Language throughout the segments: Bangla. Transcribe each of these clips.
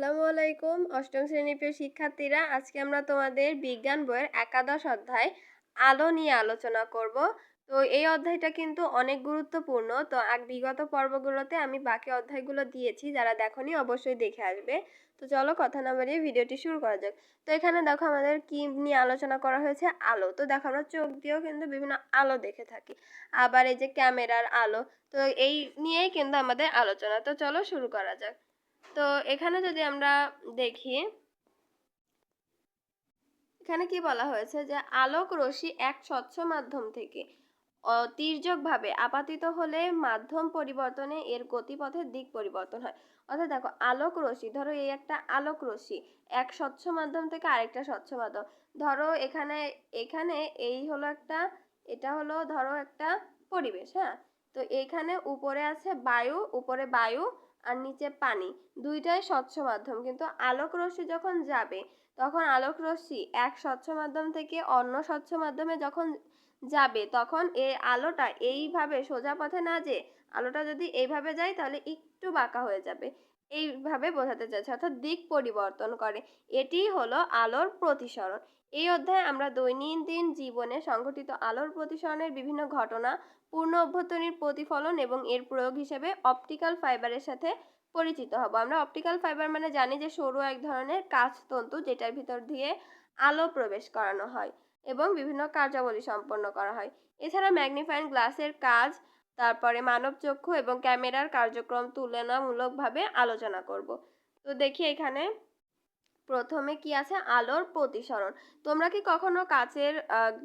আসসালামু আলাইকুম। অষ্টম শ্রেণীর প্রিয় শিক্ষার্থীরা, আজকে আমরা তোমাদের বিজ্ঞান বইয়ের একাদশ অধ্যায় আলো নিয়ে আলোচনা করব। তো এই অধ্যায়টা কিন্তু অনেক গুরুত্বপূর্ণ। তো বিগত পর্বগুলোতে আমি বাকি অধ্যায়গুলো দিয়েছি, যারা দেখোনি অবশ্যই দেখে আসবে। তো চলো কথা না বাড়িয়ে ভিডিওটি শুরু করা যাক। তো এখানে দেখো আমাদের কি নিয়ে আলোচনা করা হয়েছে, আলো। তো দেখো আমরা চোখ দিয়েও কিন্তু বিভিন্ন আলো দেখে থাকি, আবার এই যে ক্যামেরার আলো। তো এই নিয়েই কিন্তু আমাদের আলোচনা। তো চলো শুরু করা যাক। তো এখানে যদি আমরা দেখি, এখানে কি বলা হয়েছে যে আলোক রশ্মি এক স্বচ্ছ মাধ্যম থেকে তির্যকভাবে আপাতিত হলে মাধ্যম পরিবর্তনে এর গতিপথের দিক পরিবর্তন হয়। অর্থাৎ দেখো, আলোক রশ্মি, ধরো এই একটা আলোক রশ্মি এক স্বচ্ছ মাধ্যম থেকে আরেকটা স্বচ্ছ মাধ্যম, ধরো এখানে এখানে এই হলো একটা, এটা হলো ধরো একটা পরিবেশ, হ্যাঁ। তো এখানে উপরে আছে বায়ু, উপরে বায়ু আর নিচে পানি, দুইটাই স্বচ্ছ মাধ্যম। কিন্তু আলোক রশ্মি যখন যাবে, তখন আলোক রশ্মি এক স্বচ্ছ মাধ্যম থেকে অন্য স্বচ্ছ মাধ্যমে যখন যাবে, তখন এই আলোটা এইভাবে সোজা পথে না যেয়ে আলোটা যদি এইভাবে যায় তাহলে একটু বাঁকা হয়ে যাবে। এইভাবে বোঝাতে চাইছে, অর্থাৎ দিক পরিবর্তন করে। এটি হলো আলোর প্রতিসরণ। এই অধ্যায়ে আমরা দৈনন্দিন জীবনে সংঘটিত আলোর প্রতিসরণের বিভিন্ন ঘটনা, পূর্ণ অভ্যন্তরীণ প্রতিফলন এবং এর প্রয়োগ হিসেবে অপটিক্যাল ফাইবারের সাথে পরিচিত হব। আমরা অপটিক্যাল ফাইবার মানে জানি যে সরু এক ধরনের কাঁচ তন্তু, যেটার ভিতর দিয়ে আলো প্রবেশ করানো হয় এবং বিভিন্ন কার্যাবলী সম্পন্ন করা হয়। এছাড়া ম্যাগনিফাইং গ্লাসের কাজ, তারপরে মানব চক্ষু এবং ক্যামেরার কার্যক্রম তুলনামূলকভাবে আলোচনা করব। তো দেখি এখানে প্রথমে কি আছে, আলোর প্রতিসরণ। তোমরা কি কখনো কাচের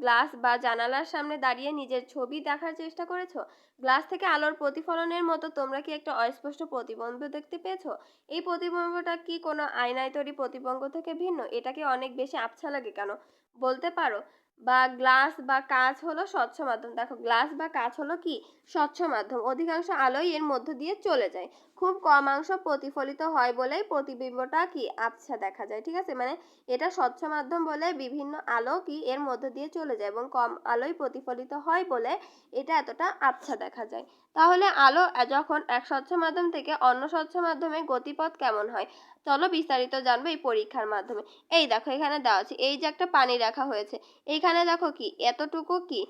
গ্লাস বা জানালার সামনে দাঁড়িয়ে নিজের ছবি দেখার চেষ্টা করেছো? গ্লাস থেকে আলোর প্রতিফলনের মতো তোমরা কি একটা অস্পষ্ট প্রতিবিম্ব দেখতে পেয়েছো? এই প্রতিবিম্বটা কি কোনো আয়নায় তৈরি প্রতিবিম্ব থেকে ভিন্ন? এটাকে অনেক বেশি আবছা লাগে কেন, বলতে পারো? বা গ্লাস বা কাঁচ হলো স্বচ্ছ মাধ্যম। দেখো, গ্লাস বা কাঁচ হলো কি স্বচ্ছ মাধ্যম, অধিকাংশ আলোই এর মধ্য দিয়ে চলে যায়। খুব কম অংশ প্রতিফলিত হয় বলেই প্রতিবিম্বটা কি আবছা দেখা যায়। ঠিক আছে, মানে এটা স্বচ্ছ মাধ্যম বলে বিভিন্ন আলো কি এর মধ্য দিয়ে চলে যায় এবং কম আলোই প্রতিফলিত হয় বলে এটা এতটা আবছা দেখা যায়। তাহলে আলো যখন এক স্বচ্ছ মাধ্যম থেকে অন্য স্বচ্ছ মাধ্যমে গতিপথ কেমন হয়, চলো বিস্তারিত জানবো এই পরীক্ষার মাধ্যমে। এই দেখো এখানে দেওয়া আছে, এই যে একটা পানি রাখা হয়েছে, এইখানে দেখো কি এতটুকু কি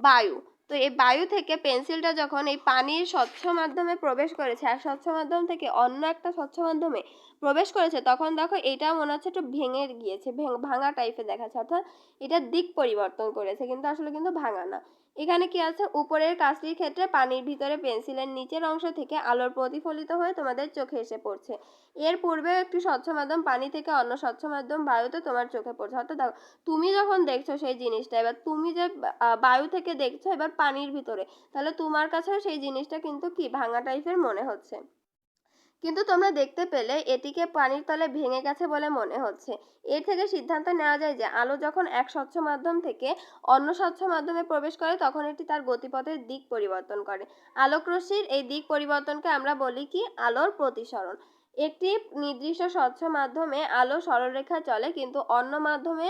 বায়ু। তো এই বায়ু থেকে পেন্সিলটা যখন এই পানির স্বচ্ছ মাধ্যমে প্রবেশ করেছে, এক স্বচ্ছ মাধ্যম থেকে অন্য একটা স্বচ্ছ মাধ্যমে প্রবেশ করেছে, তখন দেখো এটা মনে হচ্ছে একটু ভেঙে গিয়েছে, ভাঙা টাইপের দেখাচ্ছে, অর্থাৎ এটা দিক পরিবর্তন করেছে, কিন্তু আসলে কিন্তু ভাঙা না। এখানে কি আছে, উপরের কাজটির ক্ষেত্রে পানির ভিতরে পেন্সিলের নিচের অংশ থেকে আলোর প্রতিফলিত হয়ে তোমাদের চোখে এসে পড়ছে। এর পূর্বেও একটি স্বচ্ছ মাধ্যম পানি থেকে অন্য স্বচ্ছ মাধ্যম বায়ুতে তোমার চোখে পড়ছে। অর্থাৎ দেখো, তুমি যখন দেখছো সেই জিনিসটা, এবার তুমি যে বায়ু থেকে দেখছো এবার পানির ভিতরে, তাহলে তোমার কাছেও সেই জিনিসটা কিন্তু কি ভাঙা টাইপের মনে হচ্ছে। কিন্তু তোমরা দেখতে পেলে এটিকে পানির তলে ভেঙে গেছে বলে মনে হচ্ছে। এর থেকে সিদ্ধান্ত নেওয়া যায় যে আলো যখন এক স্বচ্ছ মাধ্যম থেকে অন্য স্বচ্ছ মাধ্যমে প্রবেশ করে, তখন এটি তার গতিপথের দিক পরিবর্তন করে। আলোক রশ্মির এই দিক পরিবর্তনকে আমরা বলি কি আলোর প্রতিসরণ। একটি নির্দিষ্ট স্বচ্ছ মাধ্যমে আলো সরলরেখায় চলে, কিন্তু অন্য মাধ্যমে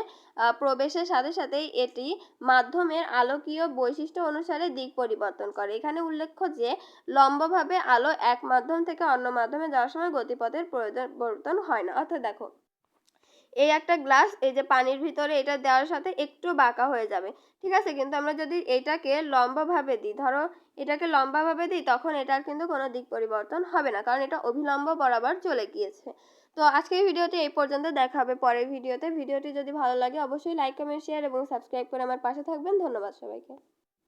প্রবেশের সাথে সাথেই এটি মাধ্যমের আলোকীয় বৈশিষ্ট্য অনুসারে দিক পরিবর্তন করে। এখানে উল্লেখ্য যে লম্বভাবে আলো এক মাধ্যম থেকে অন্য মাধ্যমে যাওয়ার সময় গতিপথের পরিবর্তন হয় না। অর্থাৎ দেখো, এই একটা গ্লাস, এই যে পানির ভিতরে এটা দেওয়ার সাথে একটু বাঁকা হয়ে যাবে, ঠিক আছে, কিন্তু আমরা যদি এটাকে লম্বভাবে দিই, ধরো এটাকে লম্বাভাবে দিই, তখন এটার কিন্তু কোনো দিক পরিবর্তন হবে না, কারণ এটা অভিলম্ব বরাবর চলে গিয়েছে। তো আজকের ভিডিওটি এই পর্যন্ত, দেখা হবে পরের ভিডিওতে। ভিডিওটি যদি ভালো লাগে অবশ্যই লাইক, কমেন্ট, শেয়ার এবং সাবস্ক্রাইব করে আমার পাশে থাকবেন। ধন্যবাদ সবাইকে।